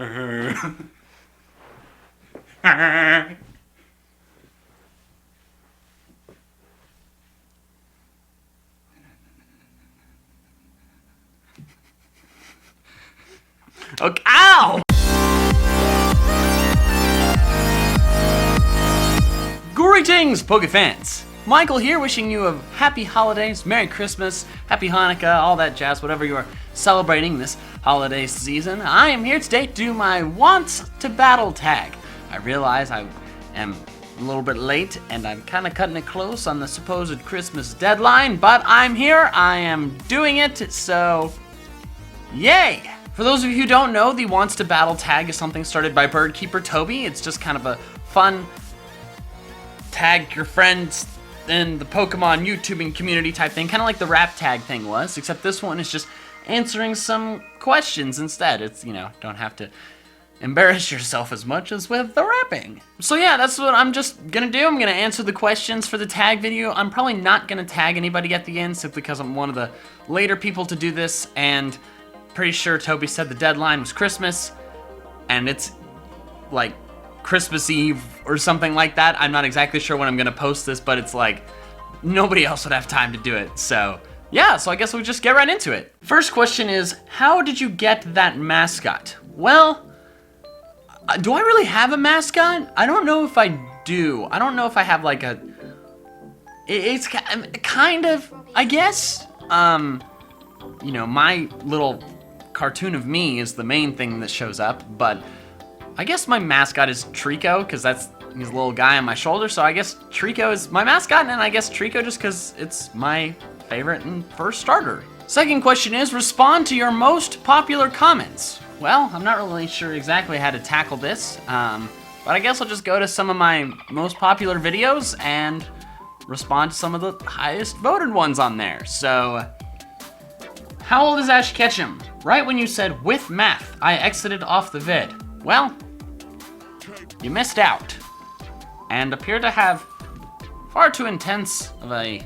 Okay, ow! Greetings, Pokefans! Michael here, wishing you a happy holidays, Merry Christmas, Happy Hanukkah, all that jazz, whatever you are celebrating this holiday season. I am here today to do my Wants to Battle tag. I realize I am a little bit late and I'm kind of cutting it close on the supposed Christmas deadline, but I'm here, I am doing it, so yay! For those of you who don't know, the Wants to Battle tag is something started by Birdkeeper Toby. It's just kind of a fun tag your friends in the Pokemon YouTubing community type thing, kind of like the rap tag thing was, except this one is just answering some questions instead. It's, you know, don't have to embarrass yourself as much as with the rapping. So yeah, that's what I'm just gonna do. I'm gonna answer the questions for the tag video. I'm probably not gonna tag anybody at the end simply because I'm one of the later people to do this, and pretty sure Toby said the deadline was Christmas, and it's like Christmas Eve or something like that. I'm not exactly sure when I'm gonna post this, but it's like nobody else would have time to do it. So yeah, so I guess we'll just get right into it. First question is, how did you get that mascot? Well, do I really have a mascot? I don't know if I do. I don't know if I have like a, it's kind of, I guess, you know, my little cartoon of me is the main thing that shows up, but I guess my mascot is Trico, because he's a little guy on my shoulder, so I guess Trico is my mascot, and I guess Trico just because it's my favorite and first starter. Second question is, respond to your most popular comments. Well, I'm not really sure exactly how to tackle this, but I guess I'll just go to some of my most popular videos and respond to some of the highest voted ones on there. So, how old is Ash Ketchum? Right when you said with math, I exited off the vid. Well, you missed out and appear to have far too intense of a,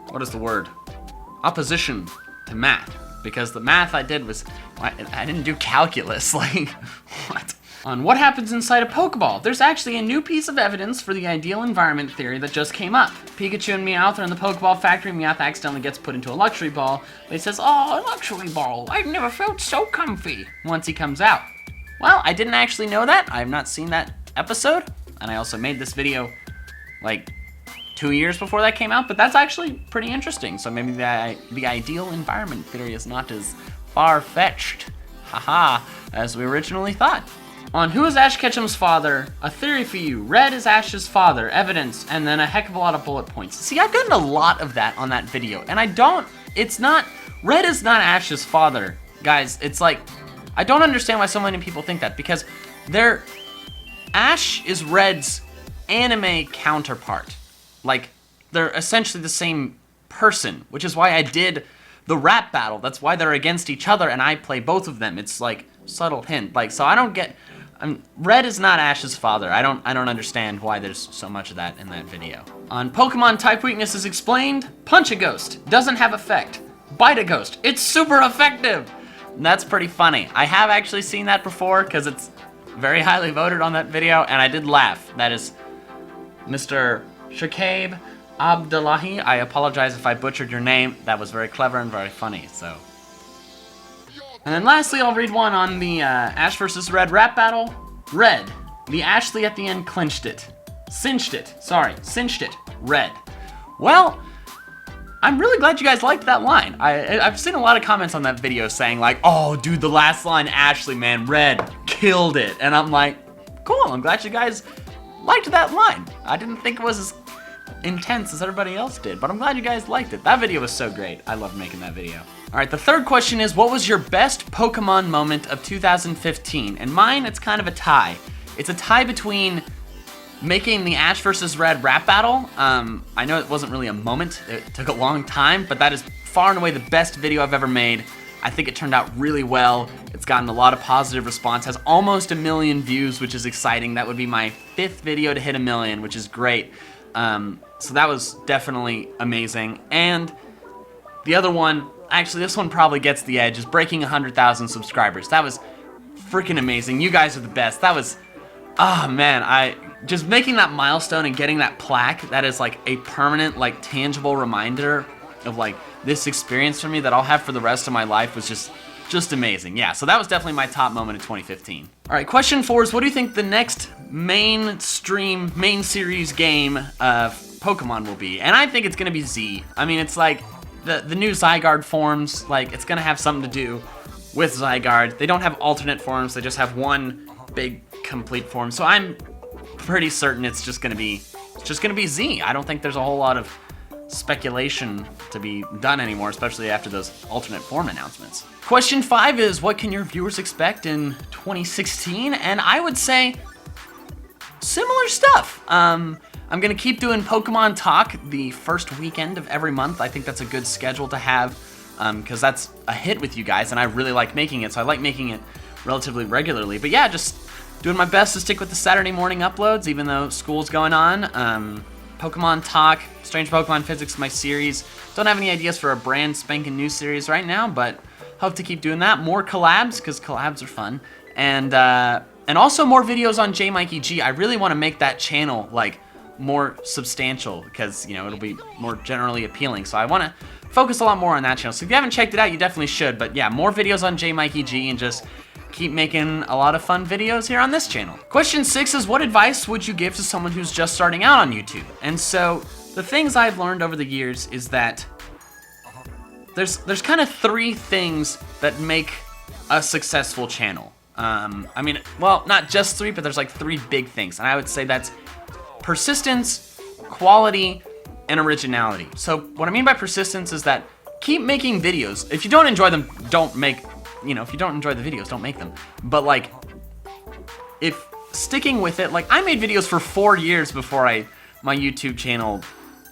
what is the word? Opposition to math, because the math I did was, I didn't do calculus, like, what? On what happens inside a Pokeball, there's actually a new piece of evidence for the ideal environment theory that just came up. Pikachu and Meowth are in the Pokeball factory, Meowth accidentally gets put into a luxury ball, but he says, oh, a luxury ball, I've never felt so comfy, once he comes out. Well, I didn't actually know that, I have not seen that episode, and I also made this video, like, 2 years before that came out, but that's actually pretty interesting, so maybe the ideal environment theory is not as far-fetched, haha, as we originally thought. On who is Ash Ketchum's father, a theory for you, Red is Ash's father, evidence, and then a heck of a lot of bullet points. See, I've gotten a lot of that on that video, and Red is not Ash's father. Guys, it's like, I don't understand why so many people think that, because Ash is Red's anime counterpart. Like, they're essentially the same person, which is why I did the rap battle. That's why they're against each other, and I play both of them. It's like, subtle hint. Like, so I don't get, Red is not Ash's father. I don't understand why there's so much of that in that video. On Pokemon type weaknesses explained, Punch a Ghost, doesn't have effect. Bite a Ghost, it's super effective. And that's pretty funny. I have actually seen that before, because it's very highly voted on that video, and I did laugh. That is Mr. Shakib Abdullahi. I apologize if I butchered your name. That was very clever and very funny, so. And then lastly, I'll read one on the Ash vs. Red rap battle. Red, the Ashley at the end cinched it. Cinched it. Red. Well, I'm really glad you guys liked that line. I've seen a lot of comments on that video saying like, oh dude, the last line, Ashley, man, Red killed it. And I'm like, cool, I'm glad you guys liked that line. I didn't think it was as intense as everybody else did, but I'm glad you guys liked it. That video was so great. I loved making that video. All right, the third question is, what was your best Pokemon moment of 2015? And mine, it's kind of a tie. It's a tie between making the Ash vs. Red rap battle. I know it wasn't really a moment. It took a long time, but that is far and away the best video I've ever made. I think it turned out really well. It's gotten a lot of positive response, has almost 1 million views, which is exciting. That would be my 5th video to hit 1 million, which is great. So that was definitely amazing. And the other one, actually this one probably gets the edge, is breaking 100,000 subscribers. That was freaking amazing. You guys are the best. That was, oh man, I just making that milestone and getting that plaque, that is like a permanent, like tangible reminder of like this experience for me that I'll have for the rest of my life was just amazing. Yeah, so that was definitely my top moment of 2015. All right, question 4 is, what do you think the next main series game of Pokemon will be? And I think it's gonna be Z. I mean, it's like the new Zygarde forms, like it's gonna have something to do with Zygarde. They don't have alternate forms, they just have one big complete form. So I'm pretty certain it's just gonna be Z. I don't think there's a whole lot of speculation to be done anymore, especially after those alternate form announcements. Question 5 is, what can your viewers expect in 2016? And I would say similar stuff. I'm gonna keep doing Pokemon Talk the first weekend of every month. I think that's a good schedule to have, because that's a hit with you guys, and I really like making it, so I like making it relatively regularly. But yeah, just doing my best to stick with the Saturday morning uploads, even though school's going on. Pokemon Talk, Strange Pokemon Physics, my series. Don't have any ideas for a brand spanking new series right now, but hope to keep doing that. More collabs, because collabs are fun. And also more videos on JMikeyG. I really want to make that channel like more substantial, because, you know, it'll be more generally appealing. So I want to focus a lot more on that channel. So if you haven't checked it out, you definitely should. But yeah, more videos on JMikeyG, and just keep making a lot of fun videos here on this channel. Question 6 is, what advice would you give to someone who's just starting out on YouTube? And so the things I've learned over the years is that there's kind of 3 things that make a successful channel. I mean, well, not just 3, but there's like 3 big things. And I would say that's persistence, quality, and originality. So what I mean by persistence is that keep making videos. If you don't enjoy them, don't make, you know, if you don't enjoy the videos, don't make them. But like, if sticking with it, like I made videos for 4 years before my YouTube channel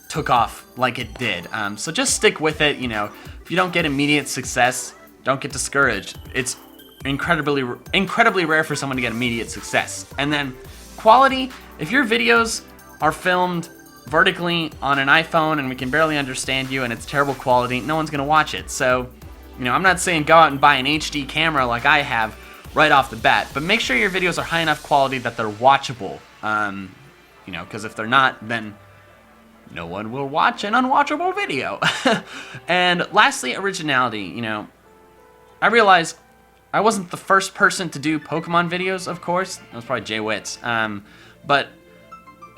took off like it did. So just stick with it. You know, if you don't get immediate success, don't get discouraged. It's incredibly rare for someone to get immediate success. And then quality, if your videos are filmed vertically on an iPhone and we can barely understand you and it's terrible quality, no one's gonna watch it. So, you know, I'm not saying go out and buy an HD camera like I have right off the bat, but make sure your videos are high enough quality that they're watchable. You know, because if they're not, then no one will watch an unwatchable video. And lastly, originality. You know, I realize I wasn't the first person to do Pokemon videos, of course. That was probably Jay Witz. But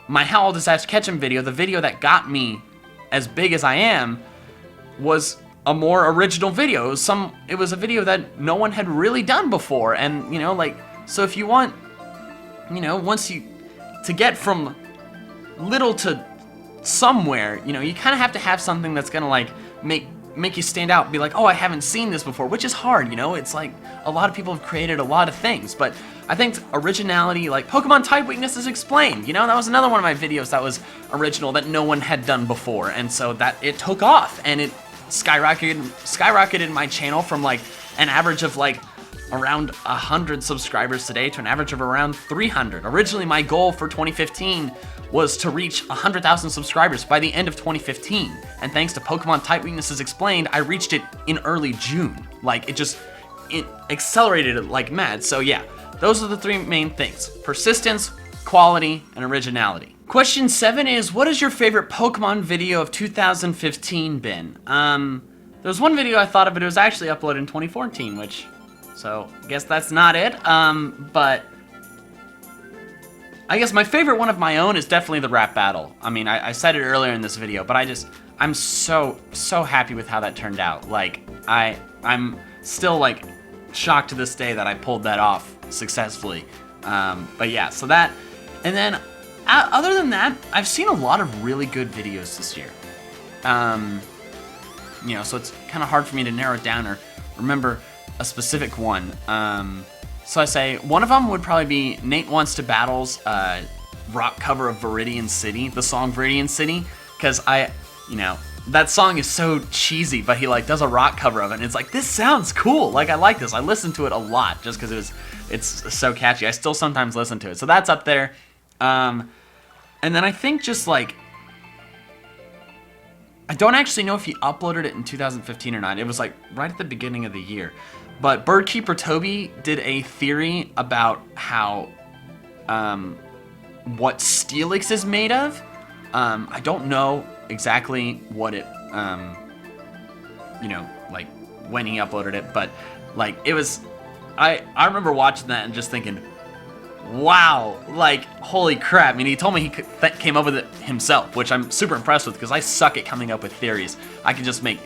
my How Old Is Ash Ketchum video, the video that got me as big as I am, was a more original video. It was a video that no one had really done before. And, you know, like, so if you want, you know, to get from little to somewhere, you know, you kind of have to have something that's gonna like make you stand out and be like, oh, I haven't seen this before, which is hard, you know. It's like a lot of people have created a lot of things, but I think originality, like Pokemon Type Weaknesses Explained, you know, that was another one of my videos that was original that no one had done before, and so that it took off and it skyrocketed my channel from like an average of like around 100 subscribers today to an average of around 300. Originally, my goal for 2015 was to reach 100,000 subscribers by the end of 2015. And thanks to Pokemon Type Weaknesses Explained, I reached it in early June. Like, it accelerated it like mad. So yeah, those are the 3 main things: persistence, quality, and originality. Question 7 is, what is your favorite Pokemon video of 2015 been? There's one video I thought of, but it was actually uploaded in 2014, so I guess that's not it. But I guess my favorite one of my own is definitely the rap battle. I mean, I said it earlier in this video, but I'm so happy with how that turned out. Like, I'm still like shocked to this day that I pulled that off successfully. But yeah, so that, and then other than that, I've seen a lot of really good videos this year. You know, so it's kind of hard for me to narrow it down or remember a specific one. So I say one of them would probably be Nate Wants to Battle's rock cover of Viridian City, the song Viridian City, because you know, that song is so cheesy, but he like does a rock cover of it, and it's like, this sounds cool. Like, I like this. I listened to it a lot just because it's so catchy. I still sometimes listen to it, so that's up there. And then I think just like, I don't actually know if he uploaded it in 2015 or not. It was like right at the beginning of the year. But Birdkeeper Toby did a theory about how what Steelix is made of. I don't know exactly what it, you know, like when he uploaded it, but like it was, I remember watching that and just thinking, wow, like holy crap. I mean, he told me he came up with it himself, which I'm super impressed with because I suck at coming up with theories. I can just make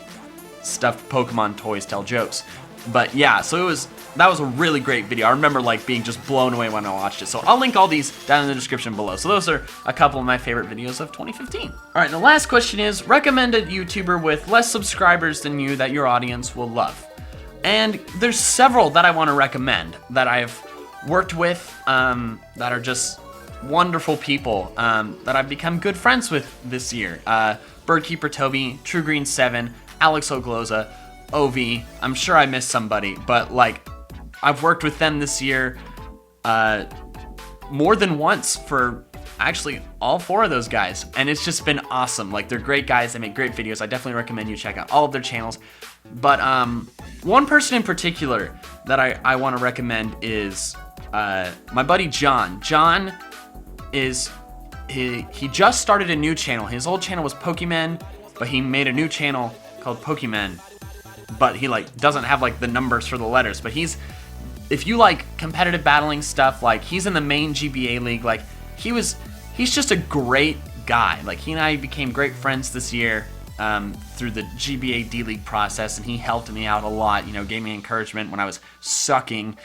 stuffed Pokemon toys tell jokes. But yeah, so that was a really great video. I remember like being just blown away when I watched it. So I'll link all these down in the description below. So those are a couple of my favorite videos of 2015. All right, the last question is, recommend a YouTuber with less subscribers than you that your audience will love. And there's several that I want to recommend that I've worked with that are just wonderful people that I've become good friends with this year. Birdkeeper Toby, True Green 7, Alex Ogloza, Ovi. I'm sure I missed somebody, but like I've worked with them this year more than once for actually all 4 of those guys, and it's just been awesome. Like they're great guys, they make great videos. I definitely recommend you check out all of their channels. But one person in particular that I want to recommend is my buddy John. John is he just started a new channel. His old channel was Pokémon, but he made a new channel called Pokémon. But he like doesn't have like the numbers for the letters. But if you like competitive battling stuff, like he's in the main GBA league. Like he's just a great guy. Like he and I became great friends this year through the GBA D-League process, and he helped me out a lot, you know, gave me encouragement when I was sucking.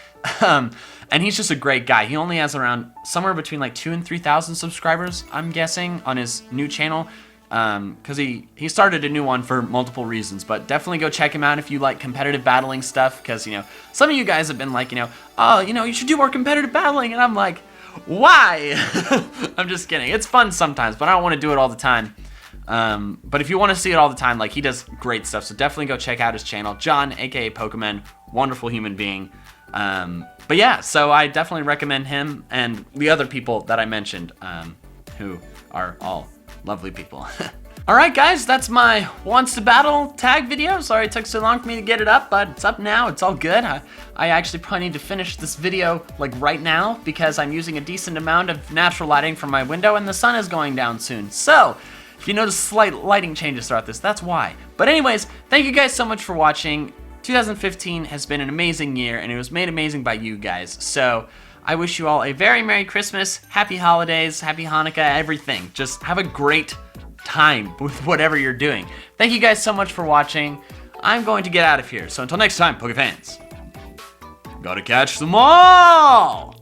And he's just a great guy. He only has around somewhere between like 2,000 and 3,000 subscribers, I'm guessing, on his new channel. Because he started a new one for multiple reasons, but definitely go check him out if you like competitive battling stuff, because, you know, some of you guys have been like, you know, oh, you know, you should do more competitive battling, and I'm like, why? I'm just kidding. It's fun sometimes, but I don't want to do it all the time. But if you want to see it all the time, like, he does great stuff, so definitely go check out his channel. John, aka Pokemon, wonderful human being. But yeah, so I definitely recommend him and the other people that I mentioned, who are all lovely people. Alright guys, that's my Wants to Battle tag video. Sorry it took so long for me to get it up, but it's up now, it's all good. I actually probably need to finish this video like right now because I'm using a decent amount of natural lighting from my window and the sun is going down soon. So, if you notice slight lighting changes throughout this, that's why. But anyways, thank you guys so much for watching. 2015 has been an amazing year and it was made amazing by you guys. So, I wish you all a very Merry Christmas, Happy Holidays, Happy Hanukkah, everything. Just have a great time with whatever you're doing. Thank you guys so much for watching. I'm going to get out of here. So until next time, Pokefans, gotta catch them all!